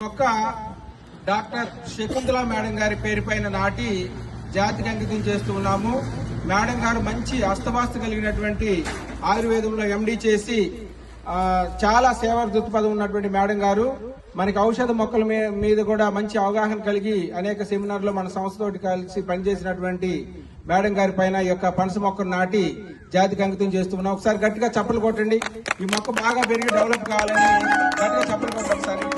మొక్క doctor Shakuntala madam గారి పేరు పైన నాటి జాతికి అంకితం చేస్తూ ఉన్నాము. మేడం గారు మంచి అస్తవాస్తు కలిగినటువంటి ఆయుర్వేదంలో ఎండి చేసి చాలా సేవా దృక్పథం ఉన్నటువంటి మేడం గారు మనకి ఔషధ మొక్కల మీద కూడా మంచి అవగాహన కలిగి అనేక సెమినార్లో మన సంస్థతోటి కలిసి పనిచేసినటువంటి మేడం గారి పైన ఈ యొక్క పనస మొక్కను నాటి జాతికి అంకితం చేస్తున్నాం. ఒకసారి గట్టిగా చప్పలు కొట్టండి. ఈ మొక్క బాగా పెరిగి డెవలప్ కావాలని గట్టిగా చప్పలు కొట్టండి ఒకసారి.